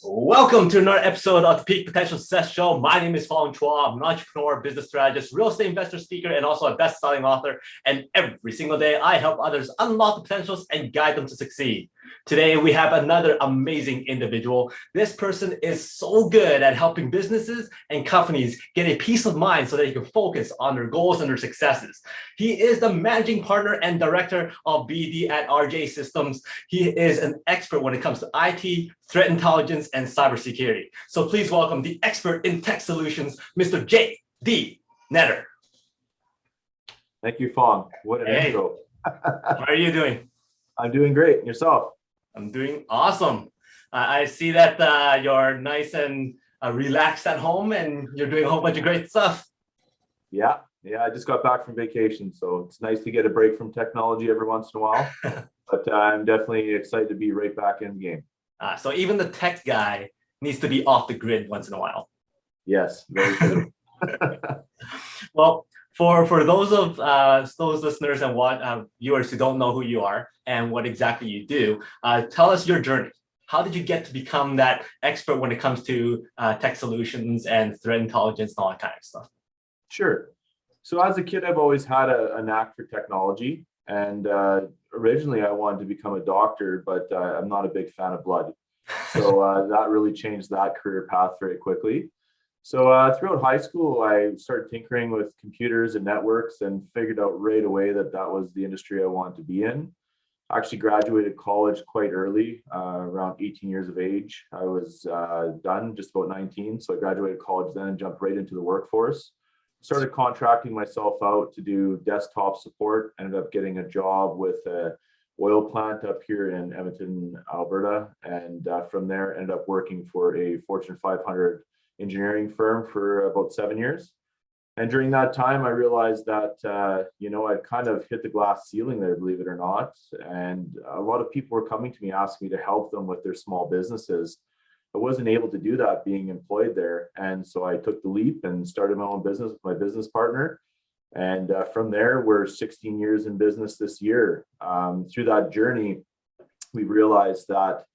Welcome to another episode of the Peak Potential Success Show. My name is Fong. I'm an entrepreneur, business strategist, real estate investor, speaker, and also a best-selling author. And every single day, I help others unlock the potentials and guide them to succeed. Today, we have another amazing individual. This person is so good at helping businesses and companies get a peace of mind so that they can focus on their goals and their successes. He is the managing partner and director of BD at RJ Systems. He is an expert when it comes to IT, threat intelligence, and cybersecurity. So please welcome the expert in tech solutions, Mr. J.D. NETTER. Thank you, Fong. What an intro. How are you doing? I'm doing great. And yourself? I'm doing awesome. I see that you're nice and relaxed at home and you're doing a whole bunch of great stuff. Yeah, I just got back from vacation, so it's nice to get a break from technology every once in a while. But I'm definitely excited to be right back in the game. So even the tech guy needs to be off the grid once in a while. Yes, very true. Well, for those of those listeners and viewers who don't know who you are and what exactly you do, tell us your journey. How did you get to become that expert when it comes to tech solutions and threat intelligence and all that kind of stuff? Sure. So as a kid, I've always had a knack for technology. And originally I wanted to become a doctor, but I'm not a big fan of blood. So that really changed that career path very quickly. So throughout high school, I started tinkering with computers and networks and figured out right away that that was the industry I wanted to be in. I actually graduated college quite early, around 18 years of age. I was done just about 19. So I graduated college then and jumped right into the workforce. Started contracting myself out to do desktop support, ended up getting a job with a oil plant up here in Edmonton, Alberta. And from there, ended up working for a Fortune 500 engineering firm for about 7 years. And during that time, I realized that, I'd kind of hit the glass ceiling there, believe it or not. And a lot of people were coming to me, asking me to help them with their small businesses. I wasn't able to do that being employed there. And so I took the leap and started my own business with my business partner. And from there, we're 16 years in business this year. Through that journey, we realized that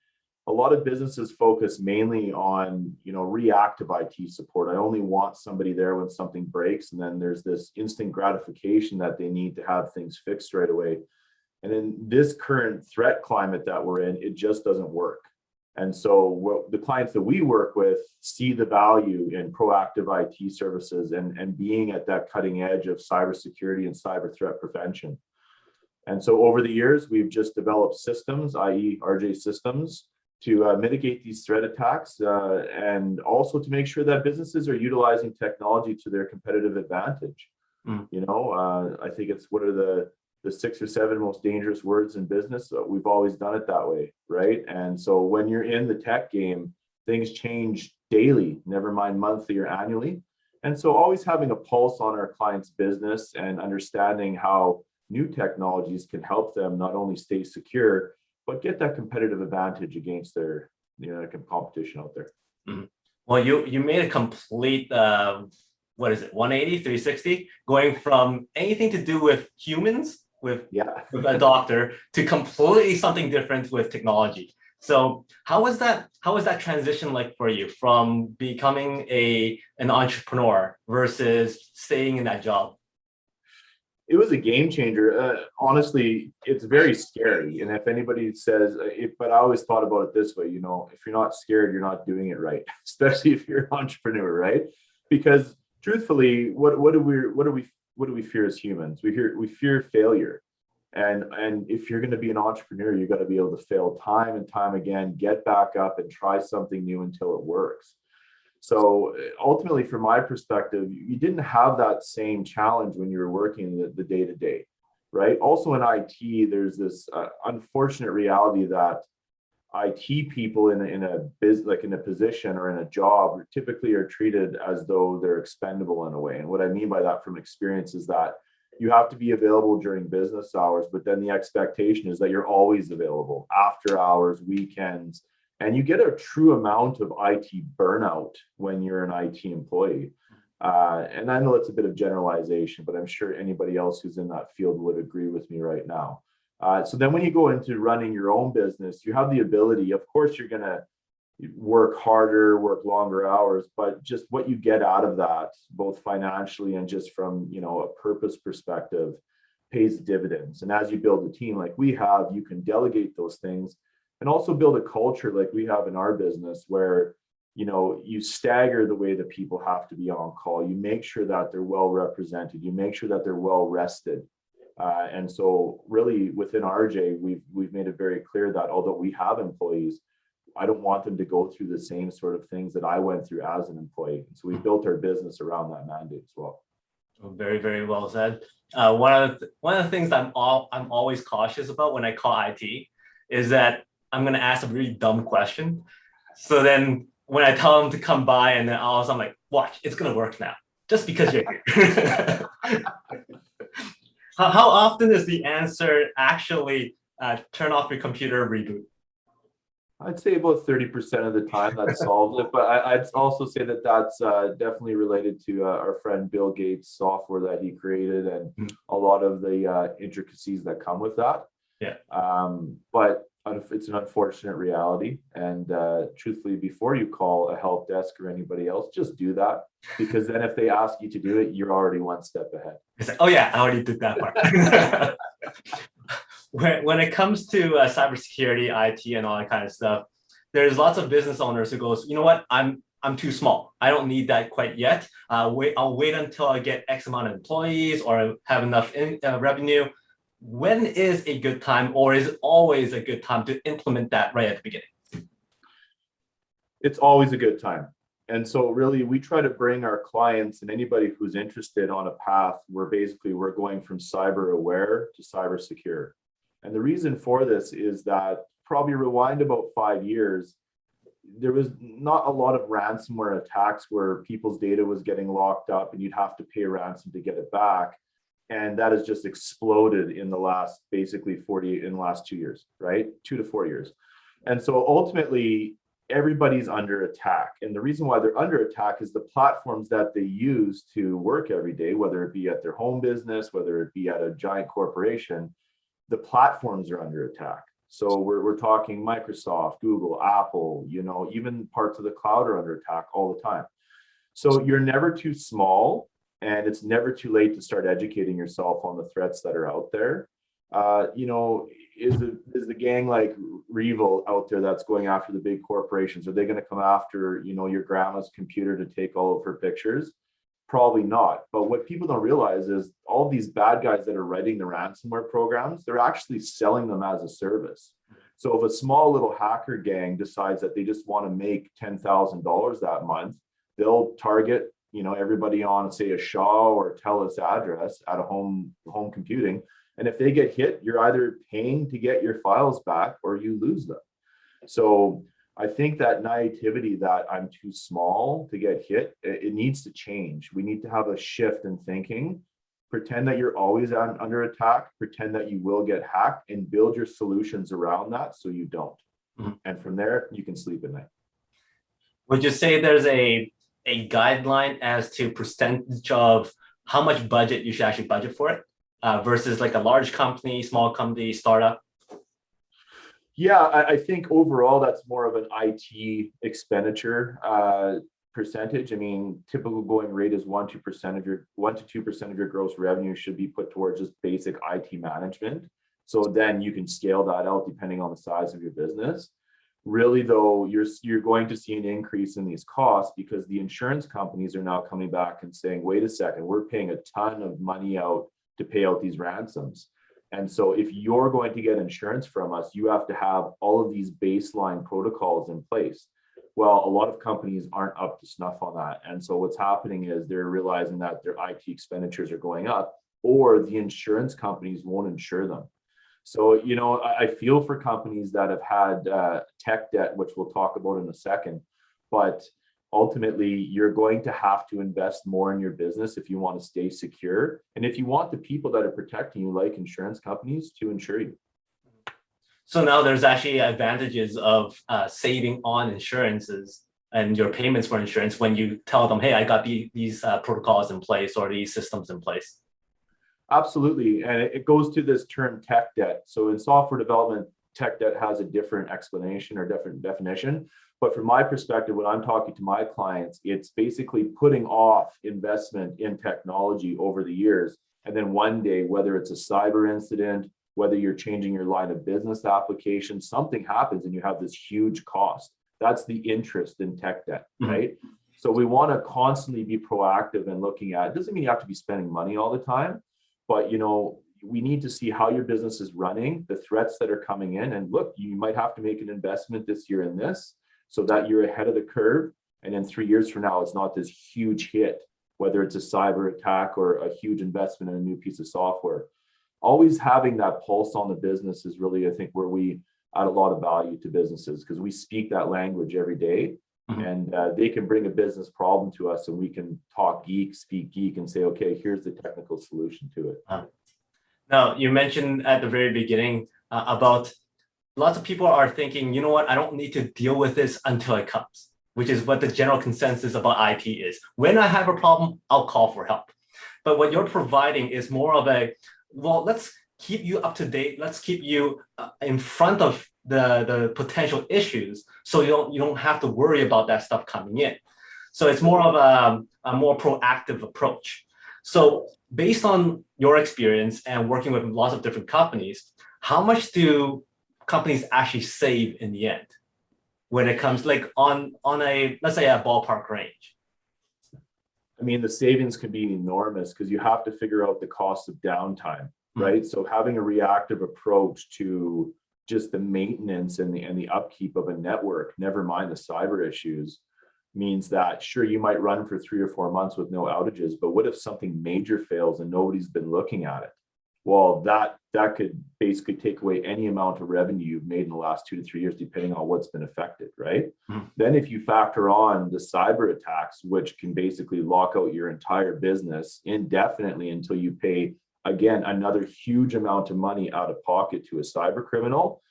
a lot of businesses focus mainly on, reactive IT support. I only want somebody there when something breaks. And then there's this instant gratification that they need to have things fixed right away. And in this current threat climate that we're in, it just doesn't work. And so the clients that we work with see the value in proactive IT services and being at that cutting edge of cybersecurity and cyber threat prevention. And so over the years, we've just developed systems, i.e. RJ Systems, to mitigate these threat attacks and also to make sure that businesses are utilizing technology to their competitive advantage. I think it's what are the 6 or 7 most dangerous words in business. We've always done it that way, right? And so when you're in the tech game, things change daily, never mind monthly or annually. And so always having a pulse on our clients' business and understanding how new technologies can help them not only stay secure, but get that competitive advantage against their competition out there. Mm-hmm. Well, you made a complete 180, 360, going from anything to do with humans with a doctor to completely something different with technology. So how was that transition like for you from becoming an entrepreneur versus staying in that job? It was a game changer. Honestly, it's very scary. And if anybody says, but I always thought about it this way, if you're not scared, you're not doing it right, especially if you're an entrepreneur, right? Because truthfully, what do we fear as humans? We fear failure. And if you're going to be an entrepreneur, you got to be able to fail time and time again, get back up and try something new until it works. So ultimately, from my perspective, you didn't have that same challenge when you were working the day-to-day, right? Also in IT, there's this unfortunate reality that IT people in a position or in a job typically are treated as though they're expendable in a way. And what I mean by that from experience is that you have to be available during business hours, but then the expectation is that you're always available after hours, weekends. And you get a true amount of IT burnout when you're an IT employee. And I know it's a bit of generalization, but I'm sure anybody else who's in that field would agree with me right now. So then when you go into running your own business, you have the ability, of course, you're going to work harder, work longer hours, but just what you get out of that, both financially and just from, a purpose perspective, pays dividends. And as you build a team like we have, you can delegate those things and also build a culture like we have in our business where, you stagger the way that people have to be on call. You make sure that they're well represented. You make sure that they're well rested. And so really within RJ, we've made it very clear that although we have employees, I don't want them to go through the same sort of things that I went through as an employee. So we built our business around that mandate as well. Very, very well said. One of the things that I'm always cautious about when I call IT is that I'm going to ask a really dumb question. So then when I tell them to come by and then all of a sudden I'm like, watch, it's going to work now, just because you're here. How often is the answer actually turn off your computer, reboot? I'd say about 30% of the time that solves it, but I'd also say that that's definitely related to our friend Bill Gates' software that he created and a lot of the intricacies that come with that. Yeah. But it's an unfortunate reality. And truthfully, before you call a help desk or anybody else, just do that, because then if they ask you to do it, you're already one step ahead. It's like, oh yeah, I already did that part. When it comes to cybersecurity, IT, and all that kind of stuff, there's lots of business owners who goes, you know what, I'm too small. I don't need that quite yet. I'll wait until I get X amount of employees or have enough revenue. When is a good time, or is it always a good time to implement that right at the beginning? It's always a good time. And so really we try to bring our clients and anybody who's interested on a path where basically we're going from cyber aware to cyber secure. And the reason for this is that probably rewind about 5 years, there was not a lot of ransomware attacks where people's data was getting locked up and you'd have to pay a ransom to get it back. And that has just exploded in the last, basically in the last 2 years, right? 2 to 4 years. And so ultimately, everybody's under attack. And the reason why they're under attack is the platforms that they use to work every day, whether it be at their home business, whether it be at a giant corporation, the platforms are under attack. So we're talking Microsoft, Google, Apple, even parts of the cloud are under attack all the time. So you're never too small, and it's never too late to start educating yourself on the threats that are out there. Is the gang like Revil out there that's going after the big corporations? Are they going to come after, your grandma's computer to take all of her pictures? Probably not. But what people don't realize is all these bad guys that are writing the ransomware programs, they're actually selling them as a service. So if a small little hacker gang decides that they just want to make $10,000 that month, they'll target, everybody on, say, a Shaw or TELUS address at a home computing. And if they get hit, you're either paying to get your files back or you lose them. So I think that naivety that I'm too small to get hit, it needs to change. We need to have a shift in thinking. Pretend that you're always under attack, pretend that you will get hacked, and build your solutions around that so you don't. Mm-hmm. And from there, you can sleep at night. Would you say there's a guideline as to percentage of how much budget you should actually budget for it versus like a large company, small company, startup? Yeah, I think overall that's more of an IT expenditure percentage. I mean, typical going rate is 1 to 2% of your gross revenue should be put towards just basic IT management. So then you can scale that out depending on the size of your business. Really, though, you're going to see an increase in these costs because the insurance companies are now coming back and saying, wait a second, we're paying a ton of money out to pay out these ransoms. And so if you're going to get insurance from us, you have to have all of these baseline protocols in place. Well, a lot of companies aren't up to snuff on that. And so what's happening is they're realizing that their IT expenditures are going up, or the insurance companies won't insure them. So, I feel for companies that have had tech debt, which we'll talk about in a second, but ultimately you're going to have to invest more in your business if you want to stay secure. And if you want the people that are protecting you, like insurance companies, to insure you. So now there's actually advantages of saving on insurances and your payments for insurance when you tell them, hey, I got these protocols in place or these systems in place. Absolutely. And it goes to this term tech debt. So in software development, tech debt has a different explanation or different definition. But from my perspective, when I'm talking to my clients, it's basically putting off investment in technology over the years. And then one day, whether it's a cyber incident, whether you're changing your line of business application, something happens and you have this huge cost. That's the interest in tech debt, right? Mm-hmm. So we want to constantly be proactive and looking at, it doesn't mean you have to be spending money all the time, but we need to see how your business is running, the threats that are coming in, and look, you might have to make an investment this year in this, so that you're ahead of the curve. And then 3 years from now, it's not this huge hit, whether it's a cyber attack or a huge investment in a new piece of software. Always having that pulse on the business is really, I think, where we add a lot of value to businesses, because we speak that language every day. Mm-hmm. And they can bring a business problem to us and we can talk geek, speak geek, and say, okay, here's the technical solution to it. Now, you mentioned at the very beginning about lots of people are thinking, you know what, I don't need to deal with this until it comes, which is what the general consensus about IT is. When I have a problem, I'll call for help. But what you're providing is more of a, well, let's keep you up to date. Let's keep you in front of the potential issues, so you don't have to worry about that stuff coming in. So it's more of a more proactive approach. So based on your experience and working with lots of different companies, how much do companies actually save in the end when it comes like on a, let's say, a ballpark range? I mean, the savings can be enormous because you have to figure out the cost of downtime, right? Mm-hmm. So having a reactive approach to just the maintenance and the upkeep of a network, never mind the cyber issues, means that sure, you might run for 3 or 4 months with no outages, but what if something major fails and nobody's been looking at it? Well, that could basically take away any amount of revenue you've made in the last 2 to 3 years, depending on what's been affected, right? Mm-hmm. Then if you factor on the cyber attacks, which can basically lock out your entire business indefinitely until you pay, again, another huge amount of money out of pocket to a cyber criminal,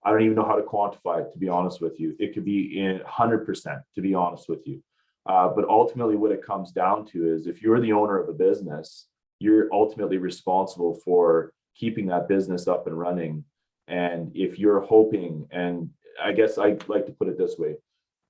I don't even know how to quantify it, to be honest with you. It could be in 100%, to be honest with you. But ultimately what it comes down to is if you're the owner of a business, you're ultimately responsible for keeping that business up and running. And if you're hoping, and I guess I like to put it this way,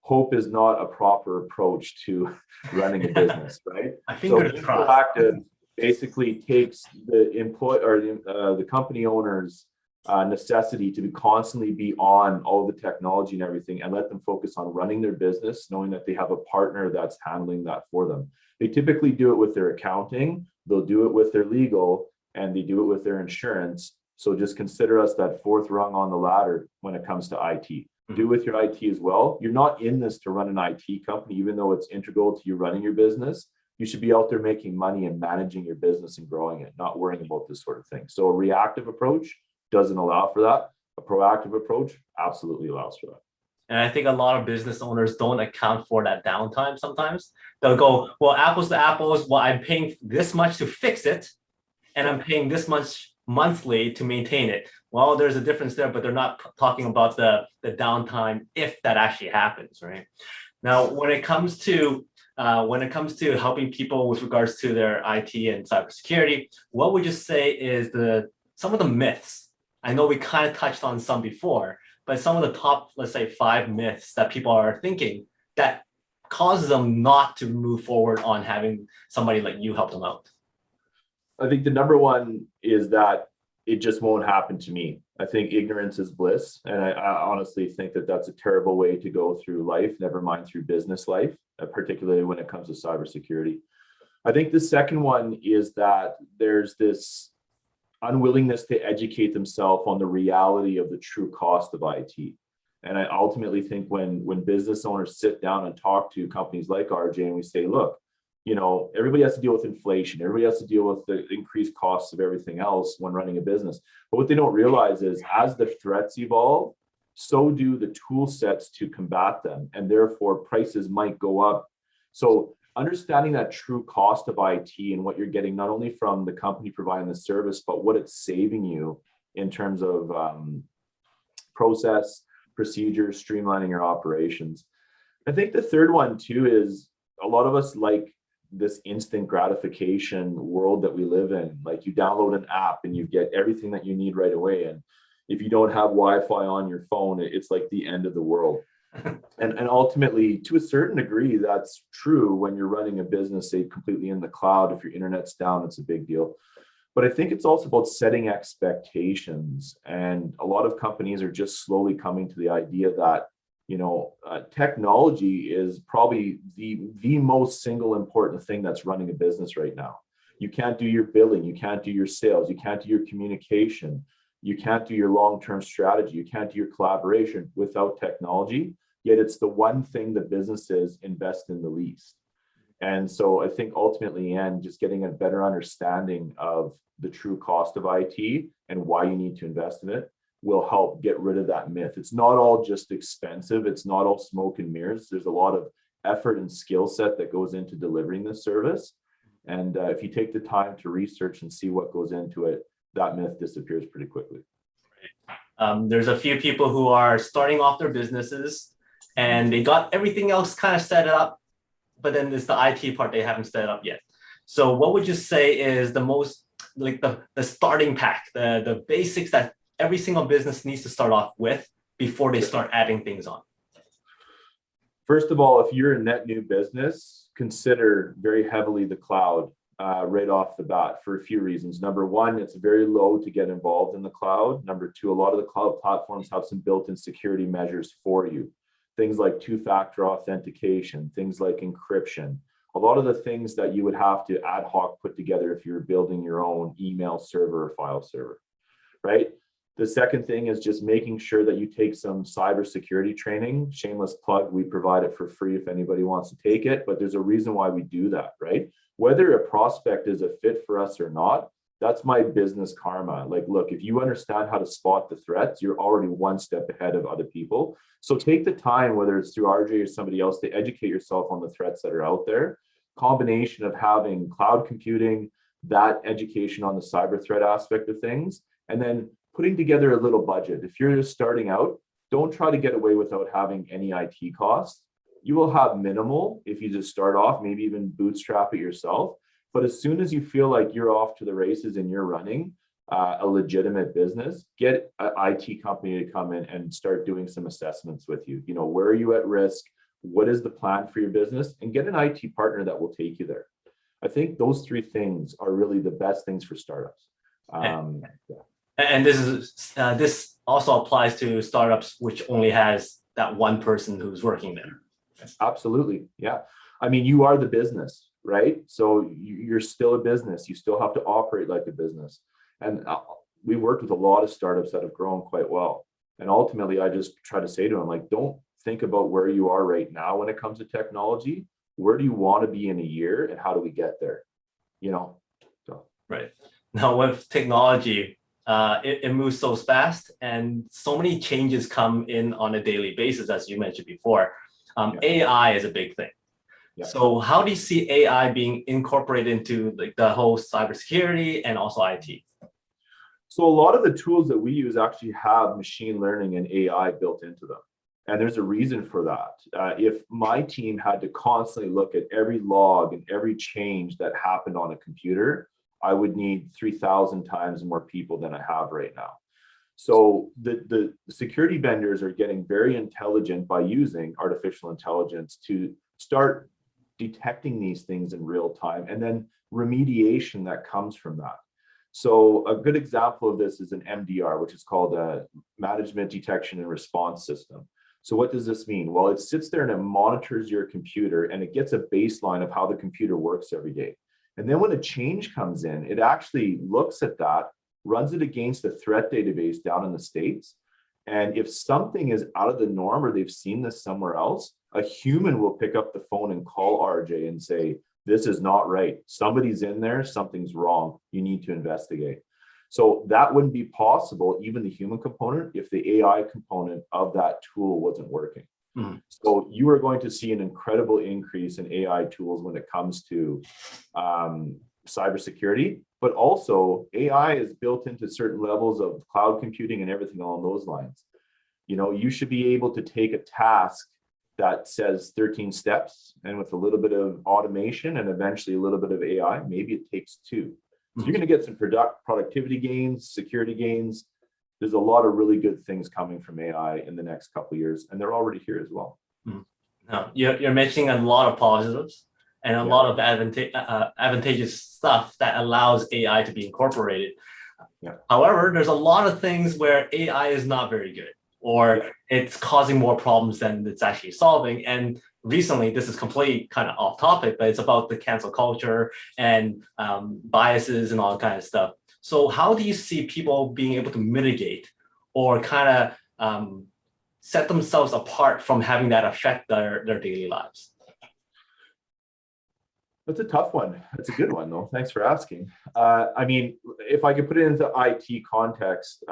hope is not a proper approach to running a business, right? I think so proactive basically takes the employee or the company owner's necessity to constantly be on all the technology and everything, and let them focus on running their business, knowing that they have a partner that's handling that for them. They typically do it with their accounting, they'll do it with their legal, and they do it with their insurance. So just consider us that fourth rung on the ladder when it comes to IT. Mm-hmm. Do with your IT as well. You're not in this to run an IT company, even though it's integral to you running your business. You should be out there making money and managing your business and growing it, not worrying about this sort of thing. So a reactive approach doesn't allow for that. A proactive approach absolutely allows for that. And I think a lot of business owners don't account for that downtime sometimes. They'll go, well, apples to apples, well, I'm paying this much to fix it, and I'm paying this much monthly to maintain it. Well, there's a difference there, but they're not talking about the downtime if that actually happens, right? Now, when it comes to helping people with regards to their IT and cybersecurity, what would you say is some of the myths? I know we kind of touched on some before, but some of the top, let's say, 5 myths that people are thinking that causes them not to move forward on having somebody like you help them out. I think the number one is that it just won't happen to me. I think ignorance is bliss. And I honestly think that that's a terrible way to go through life, never mind through business life, particularly when it comes to cybersecurity. I think the second one is that there's this unwillingness to educate themselves on the reality of the true cost of IT. And I ultimately think when business owners sit down and talk to companies like RJ and we say, look, everybody has to deal with inflation. Everybody has to deal with the increased costs of everything else when running a business. But what they don't realize is as the threats evolve, so do the tool sets to combat them. And therefore prices might go up. So understanding that true cost of IT and what you're getting, not only from the company providing the service, but what it's saving you in terms of process, procedures, streamlining your operations. I think the third one too is a lot of us like this instant gratification world that we live in. Like you download an app and you get everything that you need right away. And if you don't have Wi-Fi on your phone, it's like the end of the world. And ultimately, to a certain degree, that's true when you're running a business, say, completely in the cloud. If your internet's down, it's a big deal. But I think it's also about setting expectations. And a lot of companies are just slowly coming to the idea that, technology is probably the most single important thing that's running a business right now. You can't do your billing, you can't do your sales, you can't do your communication, you can't do your long-term strategy, you can't do your collaboration without technology. Yet it's the one thing that businesses invest in the least. And so I think ultimately, and just getting a better understanding of the true cost of IT and why you need to invest in it will help get rid of that myth. It's not all just expensive. It's not all smoke and mirrors. There's a lot of effort and skill set that goes into delivering this service. And if you take the time to research and see what goes into it, that myth disappears pretty quickly. There's a few people who are starting off their businesses and they got everything else kind of set up, but then there's the IT part they haven't set up yet. So what would you say is the most, like the starting pack, the basics that every single business needs to start off with before they start adding things on? First of all, if you're a net new business, consider very heavily the cloud right off the bat for a few reasons. Number one, it's very low to get involved in the cloud. Number two, a lot of the cloud platforms have some built-in security measures for you. Things like two-factor authentication, things like encryption, a lot of the things that you would have to ad hoc put together if you're building your own email server or file server, right? The second thing is just making sure that you take some cybersecurity training. Shameless plug, we provide it for free if anybody wants to take it, but there's a reason why we do that, right? Whether a prospect is a fit for us or not, that's my business karma. Like, look, if you understand how to spot the threats, you're already one step ahead of other people. So take the time, whether it's through RJ or somebody else, to educate yourself on the threats that are out there. Combination of having cloud computing, that education on the cyber threat aspect of things, and then putting together a little budget. If you're just starting out, don't try to get away without having any IT costs. You will have minimal if you just start off, maybe even bootstrap it yourself. But as soon as you feel like you're off to the races and you're running a legitimate business, get an IT company to come in and start doing some assessments with you. Where are you at risk? What is the plan for your business? And get an IT partner that will take you there. I think those three things are really the best things for startups. And this also applies to startups which only has that one person who's working there. Absolutely. Yeah. I mean, you are the business, right? So you're still a business. You still have to operate like a business. And we worked with a lot of startups that have grown quite well. And ultimately, I just try to say to them, like, don't think about where you are right now when it comes to technology. Where do you want to be in a year and how do we get there? So. Right. Now with technology, it moves so fast and so many changes come in on a daily basis, as you mentioned before. AI is a big thing. Yeah. So how do you see AI being incorporated into the whole cybersecurity and also IT? So a lot of the tools that we use actually have machine learning and AI built into them. And there's a reason for that. If my team had to constantly look at every log and every change that happened on a computer, I would need 3,000 times more people than I have right now. So the security vendors are getting very intelligent by using artificial intelligence to start detecting these things in real time and then remediation that comes from that. So a good example of this is an MDR, which is called a Management Detection and Response System. So what does this mean? Well, it sits there and it monitors your computer and it gets a baseline of how the computer works every day. And then when a change comes in, it actually looks at that, runs it against a threat database down in the States. And if something is out of the norm or they've seen this somewhere else, a human will pick up the phone and call RJ and say, this is not right. Somebody's in there, something's wrong. You need to investigate. So that wouldn't be possible, even the human component, if the AI component of that tool wasn't working. Mm-hmm. So you are going to see an incredible increase in AI tools when it comes to cybersecurity, but also AI is built into certain levels of cloud computing and everything along those lines. You should be able to take a task that says 13 steps and with a little bit of automation and eventually a little bit of AI, maybe it takes 2. So you're going to get some productivity gains, security gains, there's a lot of really good things coming from AI in the next couple of years, and they're already here as well. No, you're mentioning a lot of positives and a lot of advantageous stuff that allows AI to be incorporated. However, there's a lot of things where AI is not very good, or it's causing more problems than it's actually solving. And recently, this is completely kind of off topic, but it's about the cancel culture and biases and all that kind of stuff. So how do you see people being able to mitigate or kind of set themselves apart from having that affect their daily lives? That's a tough one. That's a good one, though. Thanks for asking. I mean, if I could put it into IT context,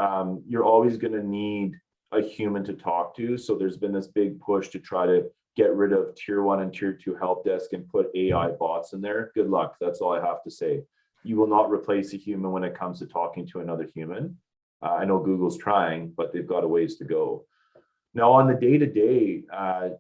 you're always going to need a human to talk to. So there's been this big push to try to get rid of tier 1 and tier 2 help desk and put AI bots in there. Good luck. That's all I have to say. You will not replace a human when it comes to talking to another human. I know Google's trying, but they've got a ways to go. Now, on the day-to-day,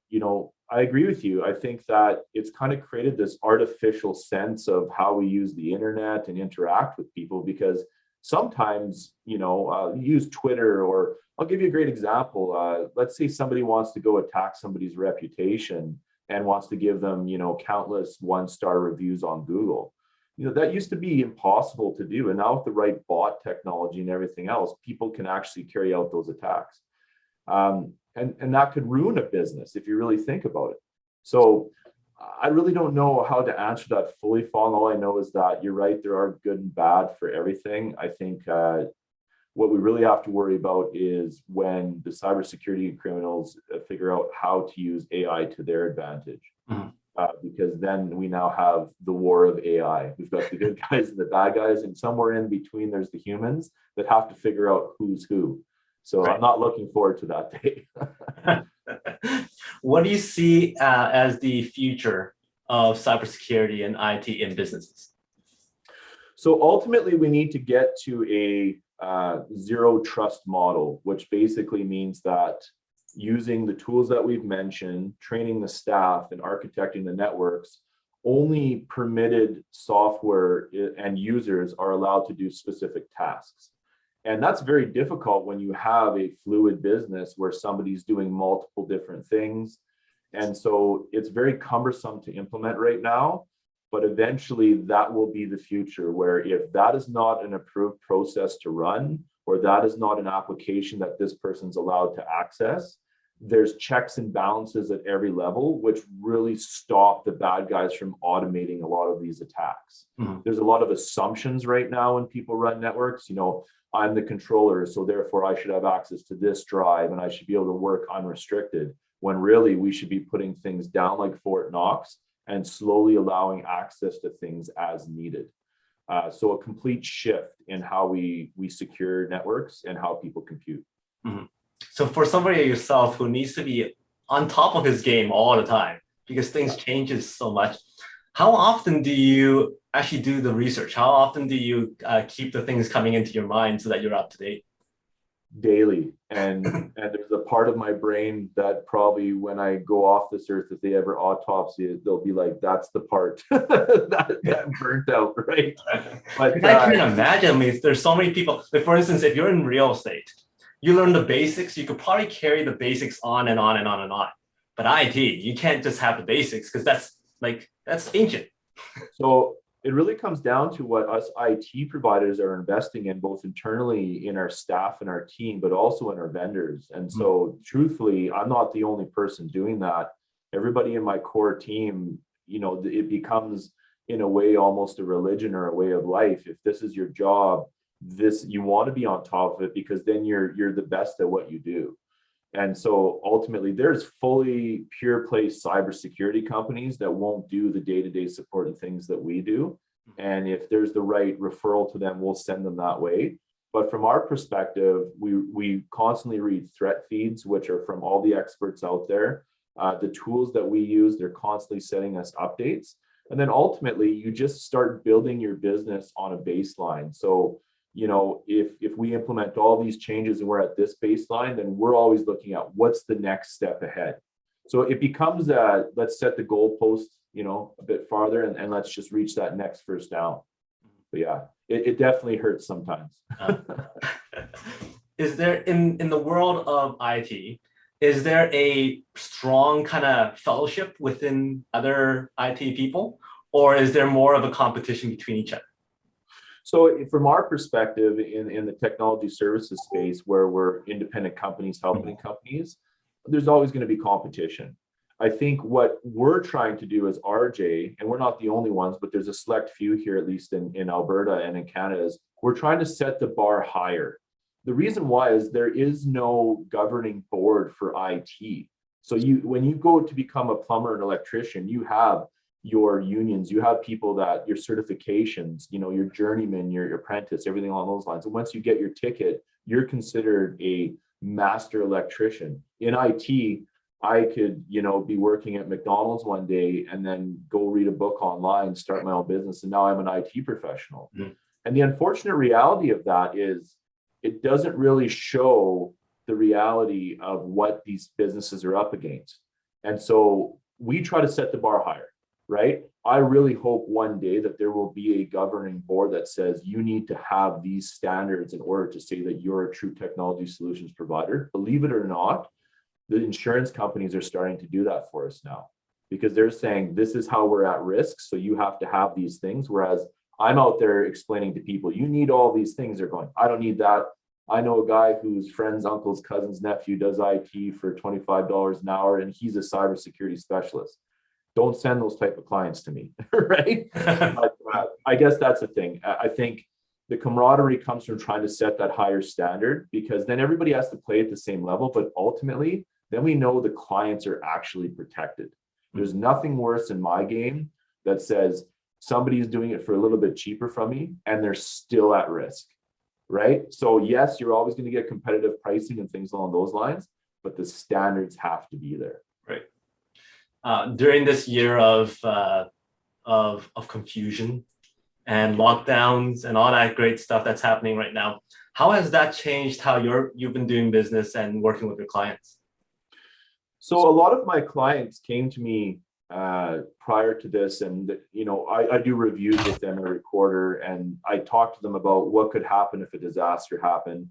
you know, I agree with you. I think that it's kind of created this artificial sense of how we use the internet and interact with people, because sometimes, you know, use Twitter, or I'll give you a great example. Let's say somebody wants to go attack somebody's reputation and wants to give them, you know, countless one-star reviews on Google. You know, that used to be impossible to do. And now with the right bot technology and everything else, people can actually carry out those attacks. And that could ruin a business if you really think about it. So I really don't know how to answer that fully, Fong. All I know is that you're right, there are good and bad for everything. I think what we really have to worry about is when the cybersecurity criminals figure out how to use AI to their advantage. Because then we now have the war of AI. We've got the good guys and the bad guys, and somewhere in between there's the humans that have to figure out who's who. So I'm not looking forward to that day. What do you see as the future of cybersecurity and IT in businesses? So ultimately, we need to get to a zero trust model, which basically means that using the tools that we've mentioned, training the staff and architecting the networks, only permitted software and users are allowed to do specific tasks. And that's very difficult when you have a fluid business where somebody's doing multiple different things. And so it's very cumbersome to implement right now, but eventually that will be the future, where if that is not an approved process to run, or that is not an application that this person's allowed to access, there's checks and balances at every level, which really stop the bad guys from automating a lot of these attacks. There's a lot of assumptions right now when people run networks. You know, I'm the controller, so therefore I should have access to this drive and I should be able to work unrestricted, when really we should be putting things down like Fort Knox and slowly allowing access to things as needed. So a complete shift in how we secure networks and how people compute. So for somebody like yourself who needs to be on top of his game all the time because things changes so much, how often do you actually do the research? How often do you keep the things coming into your mind so that you're up to date? Daily. And there's a part of my brain that probably when I go off this earth, if they ever autopsy it, they'll be like, that's the part that burnt out, right? But I can imagine. I mean, there's so many people. Like, for instance, if you're in real estate, you learn the basics, you could probably carry the basics on and on and on and on. But IT, you can't just have the basics, because that's ancient. So it really comes down to what us IT providers are investing in, both internally in our staff and our team, but also in our vendors. And so truthfully, I'm not the only person doing that. Everybody in my core team, you know, it becomes in a way almost a religion or a way of life. If this is your job, you want to be on top of it, because then you're the best at what you do. And so ultimately there's fully pure play cybersecurity companies that won't do the day-to-day support and things that we do. And if there's the right referral to them, we'll send them that way. But from our perspective, we constantly read threat feeds, which are from all the experts out there. The tools that we use, they're constantly sending us updates. And then ultimately you just start building your business on a baseline. So, you know, if we implement all these changes and we're at this baseline, then we're always looking at what's the next step ahead. So it becomes let's set the goalpost, you know, a bit farther, and let's just reach that next first down. But yeah, it definitely hurts sometimes. is there in the world of IT, is there a strong kind of fellowship within other IT people, or is there more of a competition between each other? So from our perspective in the technology services space where we're independent companies helping companies, there's always going to be competition. I think what we're trying to do as RJ, and we're not the only ones, but there's a select few here, at least in Alberta and in Canada, is we're trying to set the bar higher. The reason why is there is no governing board for IT. So when you go to become a plumber and electrician, you have your unions, you have people that your certifications, your journeyman, your apprentice, everything along those lines. And once you get your ticket, you're considered a master electrician. In IT, I could, be working at McDonald's one day and then go read a book online, start my own business, and now I'm an IT professional. Mm-hmm. And the unfortunate reality of that is it doesn't really show the reality of what these businesses are up against. And so we try to set the bar higher, right? I really hope one day that there will be a governing board that says you need to have these standards in order to say that you're a true technology solutions provider. Believe it or not, the insurance companies are starting to do that for us now because they're saying this is how we're at risk. So you have to have these things. Whereas I'm out there explaining to people, you need all these things. They're going, I don't need that. I know a guy whose friend's uncle's cousin's nephew does IT for $25 an hour, and he's a cybersecurity specialist. Don't send those type of clients to me, right? But, I guess that's the thing. I think the camaraderie comes from trying to set that higher standard because then everybody has to play at the same level. But ultimately, then we know the clients are actually protected. There's nothing worse in my game that says somebody's doing it for a little bit cheaper from me and they're still at risk. Right? So yes, you're always going to get competitive pricing and things along those lines, but the standards have to be there. Right. During this year of confusion and lockdowns and all that great stuff that's happening right now, how has that changed how you've been doing business and working with your clients? So a lot of my clients came to me prior to this, and I do reviews with them every quarter, and I talk to them about what could happen if a disaster happened.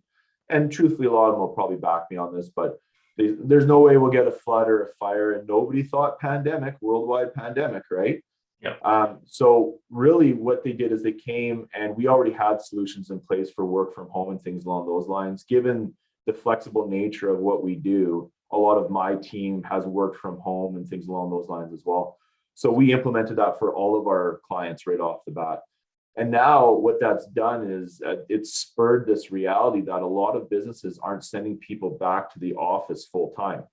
And truthfully, a lot of them will probably back me on this, but there's no way we'll get a flood or a fire, and nobody thought worldwide pandemic, right? Yeah. So really what they did is they came and we already had solutions in place for work from home and things along those lines. Given the flexible nature of what we do, a lot of my team has worked from home and things along those lines as well. So we implemented that for all of our clients right off the bat. And now what that's done is it's spurred this reality that a lot of businesses aren't sending people back to the office full time.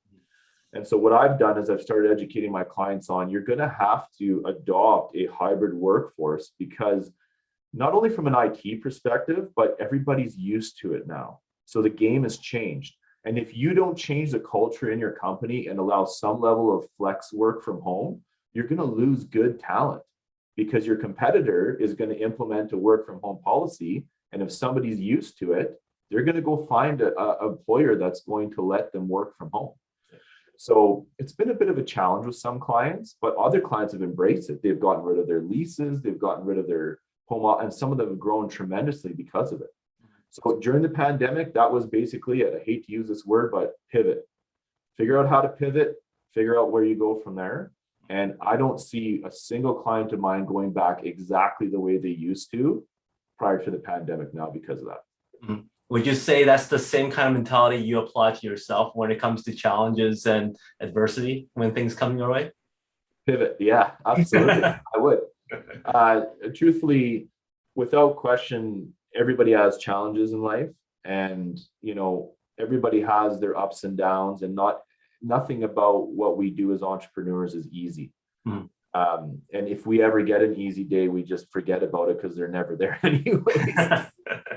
And so what I've done is I've started educating my clients on you're going to have to adopt a hybrid workforce because not only from an IT perspective, but everybody's used to it now. So the game has changed. And if you don't change the culture in your company and allow some level of flex work from home, you're going to lose good talent because your competitor is going to implement a work from home policy. And if somebody's used to it, they're going to go find an employer that's going to let them work from home. So it's been a bit of a challenge with some clients, but other clients have embraced it. They've gotten rid of their leases, they've gotten rid of their home, and some of them have grown tremendously because of it. So during the pandemic, that was basically it. I hate to use this word, but pivot. Figure out how to pivot, figure out where you go from there. And I don't see a single client of mine going back exactly the way they used to prior to the pandemic now because of that. Mm-hmm. Would you say that's the same kind of mentality you apply to yourself when it comes to challenges and adversity when things come your way? Pivot, yeah, absolutely. I would. Truthfully, without question, everybody has challenges in life, and everybody has their ups and downs, and nothing about what we do as entrepreneurs is easy. Mm. And if we ever get an easy day, we just forget about it because they're never there anyways.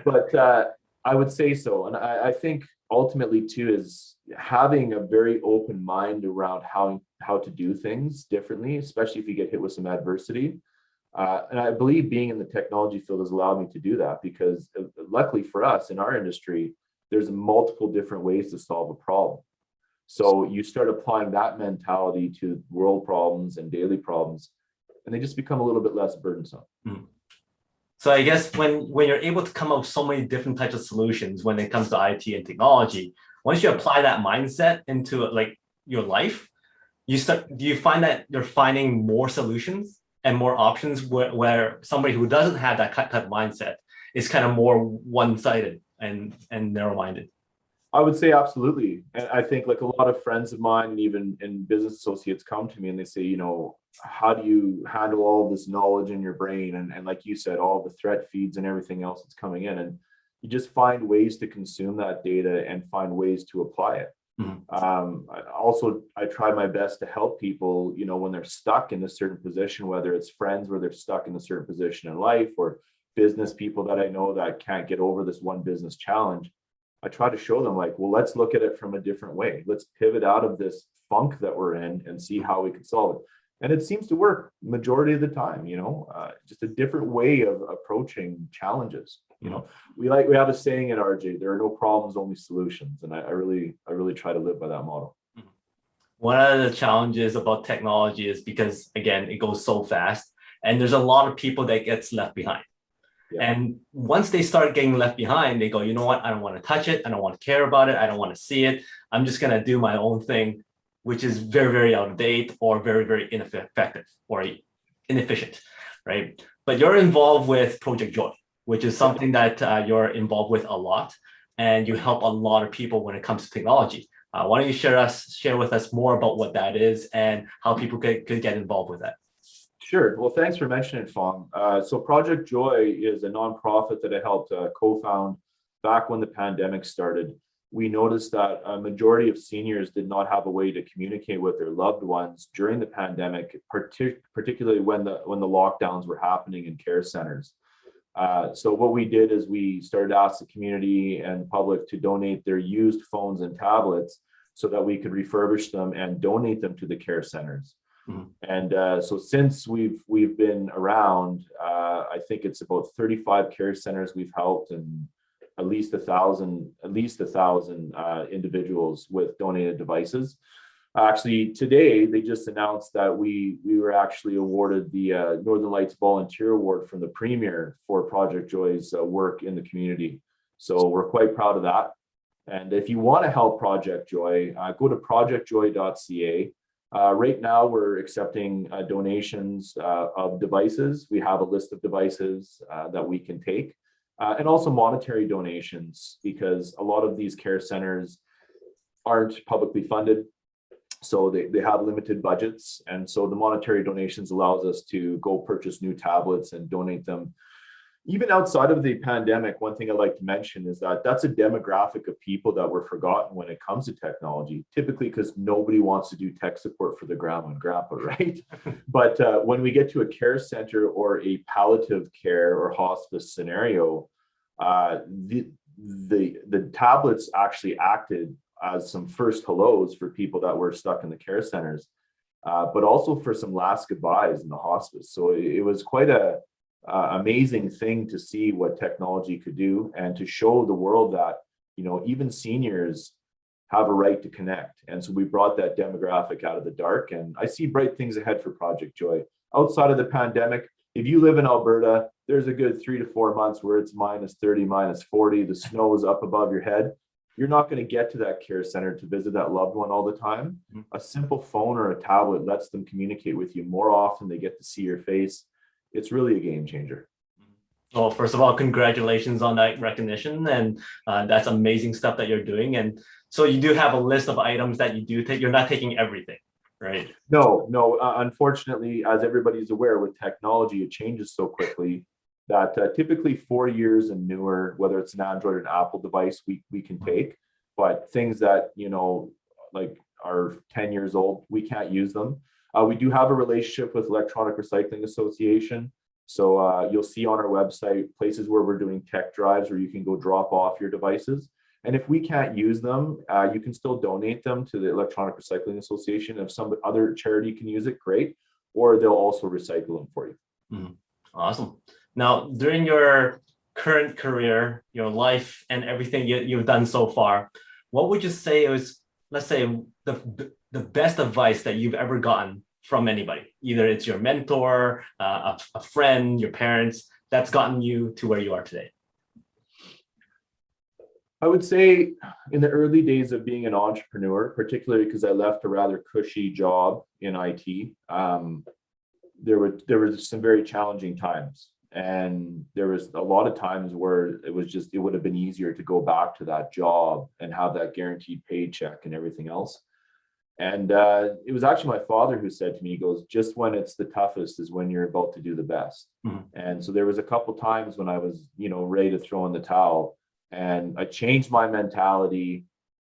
But I would say so. And I think ultimately too is having a very open mind around how to do things differently, especially if you get hit with some adversity. And I believe being in the technology field has allowed me to do that because luckily for us in our industry, there's multiple different ways to solve a problem. So you start applying that mentality to world problems and daily problems, and they just become a little bit less burdensome. Mm. So I guess when you're able to come up with so many different types of solutions when it comes to IT and technology, once you apply that mindset into like your life, do you find that you're finding more solutions and more options where somebody who doesn't have that type of mindset is kind of more one-sided and narrow-minded? I would say absolutely. And I think like a lot of friends of mine and even in business associates come to me and they say, you know, how do you handle all this knowledge in your brain? And like you said, all the threat feeds and everything else that's coming in. And you just find ways to consume that data and find ways to apply it. I try my best to help people, you know, when they're stuck in a certain position, whether it's friends where they're stuck in a certain position in life or business people that I know that can't get over this one business challenge. I try to show them like, well, let's look at it from a different way. Let's pivot out of this funk that we're in and see how we can solve it. And it seems to work majority of the time, you know, just a different way of approaching challenges. You know, we have a saying at RJ, there are no problems, only solutions. And I really try to live by that model. One of the challenges about technology is because, again, it goes so fast and there's a lot of people that gets left behind. Yeah. And once they start getting left behind, they go, you know what? I don't want to touch it. I don't want to care about it. I don't want to see it. I'm just going to do my own thing, which is very, very out of date or very, very ineffective or inefficient, right? But you're involved with Project Joy, which is something that you're involved with a lot, and you help a lot of people when it comes to technology. Why don't you share with us more about what that is and how people could get involved with that? Sure. Well, thanks for mentioning it, Fong. So Project Joy is a nonprofit that I helped co-found back when the pandemic started. We noticed that a majority of seniors did not have a way to communicate with their loved ones during the pandemic, particularly when the lockdowns were happening in care centers. So what we did is we started to ask the community and public to donate their used phones and tablets so that we could refurbish them and donate them to the care centers. And so since we've been around, I think it's about 35 care centers we've helped, and at least a thousand individuals with donated devices. Actually, today they just announced that we were actually awarded the Northern Lights Volunteer Award from the Premier for Project Joy's work in the community. So we're quite proud of that. And if you want to help Project Joy, go to projectjoy.ca. Right now, we're accepting donations of devices. We have a list of devices that we can take, and also monetary donations, because a lot of these care centers aren't publicly funded. So they have limited budgets. And so the monetary donations allows us to go purchase new tablets and donate them. Even outside of the pandemic, one thing I'd like to mention is that that's a demographic of people that were forgotten when it comes to technology, typically because nobody wants to do tech support for the grandma and grandpa, right? But when we get to a care center or a palliative care or hospice scenario, the tablets actually acted as some first hellos for people that were stuck in the care centers, but also for some last goodbyes in the hospice. So it was quite a amazing thing to see what technology could do and to show the world that, you know, even seniors have a right to connect. And so we brought that demographic out of the dark, and I see bright things ahead for Project Joy. Outside of the pandemic, if you live in Alberta, there's a good 3 to 4 months where it's -30, -40, the snow is up above your head. You're not going to get to that care center to visit that loved one all the time. A simple phone or a tablet lets them communicate with you more often. They get to see your face. It's really a game changer. Well, first of all, congratulations on that recognition, and that's amazing stuff that you're doing. And so you do have a list of items that you do take. You're not taking everything, right? No. Unfortunately, as everybody's aware, with technology, it changes so quickly that typically 4 years and newer, whether it's an Android or an Apple device, we can take. But things that, you know, like are 10 years old, we can't use them. We do have a relationship with Electronic Recycling Association. So you'll see on our website places where we're doing tech drives where you can go drop off your devices. And if we can't use them, you can still donate them to the Electronic Recycling Association. If some other charity can use it, great. Or they'll also recycle them for you. Awesome. Now, during your current career, your life, and everything you've done so far, what would you say is, let's say, the best advice that you've ever gotten from anybody? Either it's your mentor, a friend, your parents, that's gotten you to where you are today? I would say in the early days of being an entrepreneur, particularly because I left a rather cushy job in IT, there were some very challenging times. And there was a lot of times where it would have been easier to go back to that job and have that guaranteed paycheck and everything else. And it was actually my father who said to me, he goes, just when it's the toughest is when you're about to do the best. Mm-hmm. And so there was a couple times when I was, ready to throw in the towel, and I changed my mentality,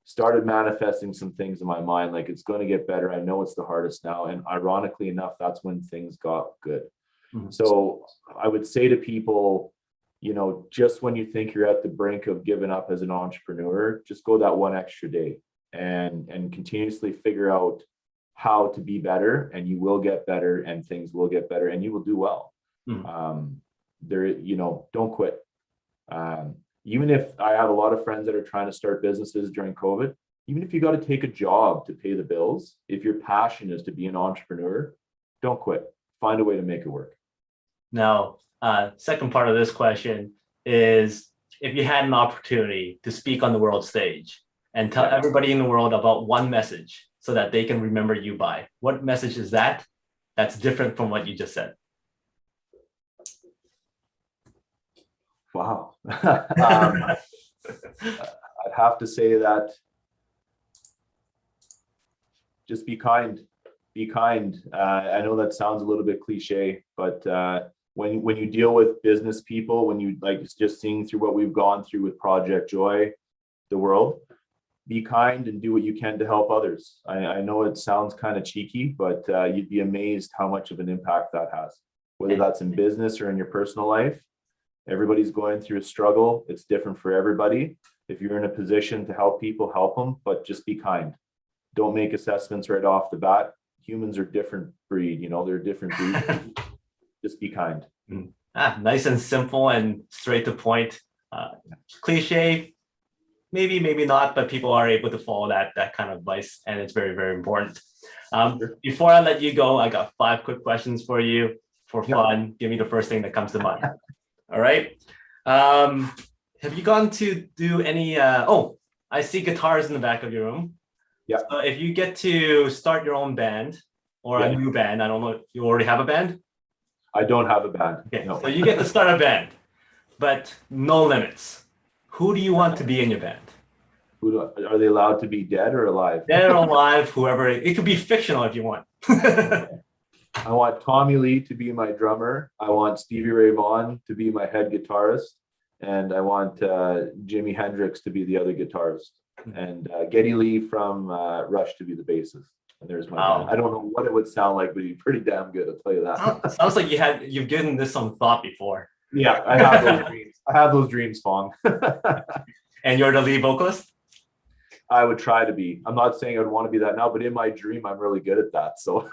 started manifesting some things in my mind, like it's going to get better. I know it's the hardest now. And ironically enough, that's when things got good. Mm-hmm. So I would say to people, just when you think you're at the brink of giving up as an entrepreneur, just go that one extra day and continuously figure out how to be better, and you will get better, and things will get better, and you will do well. Mm-hmm. Don't quit. Even if I have a lot of friends that are trying to start businesses during COVID, even if you got to take a job to pay the bills, if your passion is to be an entrepreneur, don't quit. Find a way to make it work. Now, second part of this question is, if you had an opportunity to speak on the world stage and tell everybody in the world about one message so that they can remember you by, what message is that that's different from what you just said? Wow. I'd have to say that just be kind. Be kind. I know that sounds a little bit cliche, but when you deal with business people, when you just seeing through what we've gone through with Project Joy, the world, be kind and do what you can to help others. I know it sounds kind of cheeky, but you'd be amazed how much of an impact that has, whether that's in business or in your personal life. Everybody's going through a struggle. It's different for everybody. If you're in a position to help people, help them, but just be kind. Don't make assessments right off the bat. Humans are different breed, they're a different breed. Just be kind. Nice and simple and straight to point. Cliche, maybe not, but people are able to follow that kind of advice, and it's very, very important. Before I let you go, I got 5 quick questions for you for fun. Give me the first thing that comes to mind. All right. Have you gone to do any, I see guitars in the back of your room. Yeah. So if you get to start your own band or a new band, I don't know if you already have a band? I don't have a band. Okay. No. So you get to start a band, but no limits. Who do you want to be in your band? Are they allowed to be dead or alive? Dead or alive, whoever. It could be fictional if you want. I want Tommy Lee to be my drummer. I want Stevie Ray Vaughan to be my head guitarist. And I want Jimi Hendrix to be the other guitarist. And Geddy Lee from Rush to be the bassist. And there's my band. I don't know what it would sound like, but he's pretty damn good, I'll tell you that. Sounds like you've given this some thought before. Yeah, I have those dreams. I have those dreams, Fong. And you're the lead vocalist? I would try to be. I'm not saying I would want to be that now, but in my dream, I'm really good at that. So,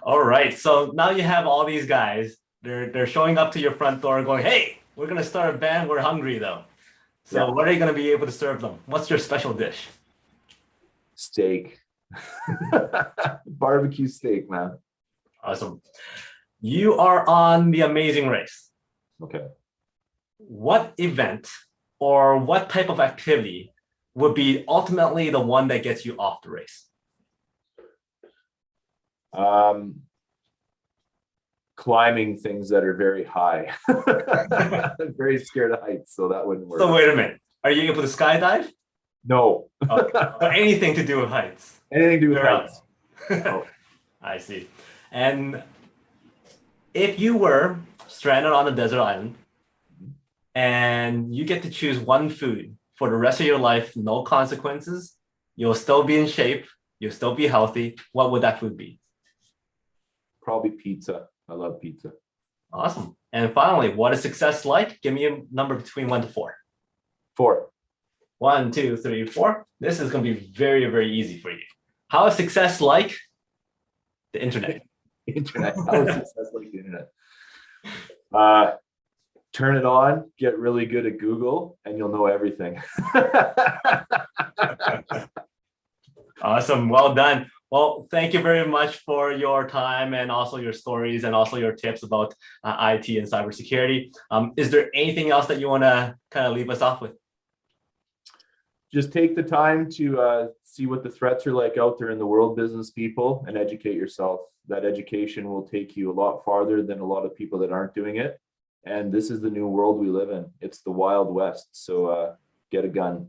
all right. So now you have all these guys. They're showing up to your front door, going, "Hey, we're gonna start a band. We're hungry though. So what are you gonna be able to serve them? What's your special dish?" Steak, barbecue steak, man. Awesome. You are on The Amazing Race. Okay. What event or what type of activity would be ultimately the one that gets you off the race? Climbing things that are very high. I'm very scared of heights, so that wouldn't work. So wait a minute. Are you able to skydive? No. Okay. Or anything to do with heights? Anything to do with heights. Oh. I see. And if you were stranded on a desert island and you get to choose one food for the rest of your life, no consequences, you'll still be in shape, you'll still be healthy, what would that food be? Probably pizza. I love pizza. Awesome. And finally, what is success like? Give me a number between 1 to 4. 4. 1, 2, 3, 4. This is going to be very, very easy for you. How is success like? The internet. Internet. How is success like the internet? Turn it on, get really good at Google, and you'll know everything. Awesome. Well done. Well, thank you very much for your time and also your stories and also your tips about IT and cybersecurity. Is there anything else that you want to kind of leave us off with? Just take the time to see what the threats are like out there in the world, business people, and educate yourself. That education will take you a lot farther than a lot of people that aren't doing it. And this is the new world we live in. It's the Wild West. So get a gun.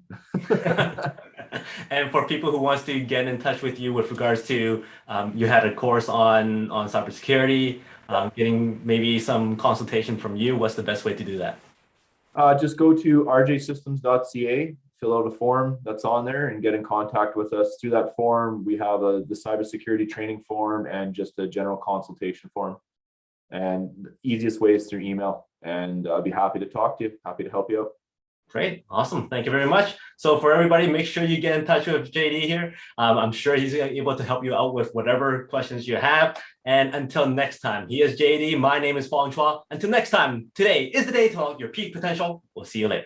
And for people who wants to get in touch with you with regards to, you had a course on cybersecurity, getting maybe some consultation from you, what's the best way to do that? Just go to rjsystems.ca, fill out a form that's on there, and get in contact with us. Through that form, we have the cybersecurity training form and just a general consultation form. And the easiest way is through email. And I'll be happy to talk to you, happy to help you out. Great. Awesome. Thank you very much. So for everybody, make sure you get in touch with JD here. I'm sure he's able to help you out with whatever questions you have. And until next time, he is JD. My name is Fong. Until next time, today is the day to unlock your peak potential. We'll see you later.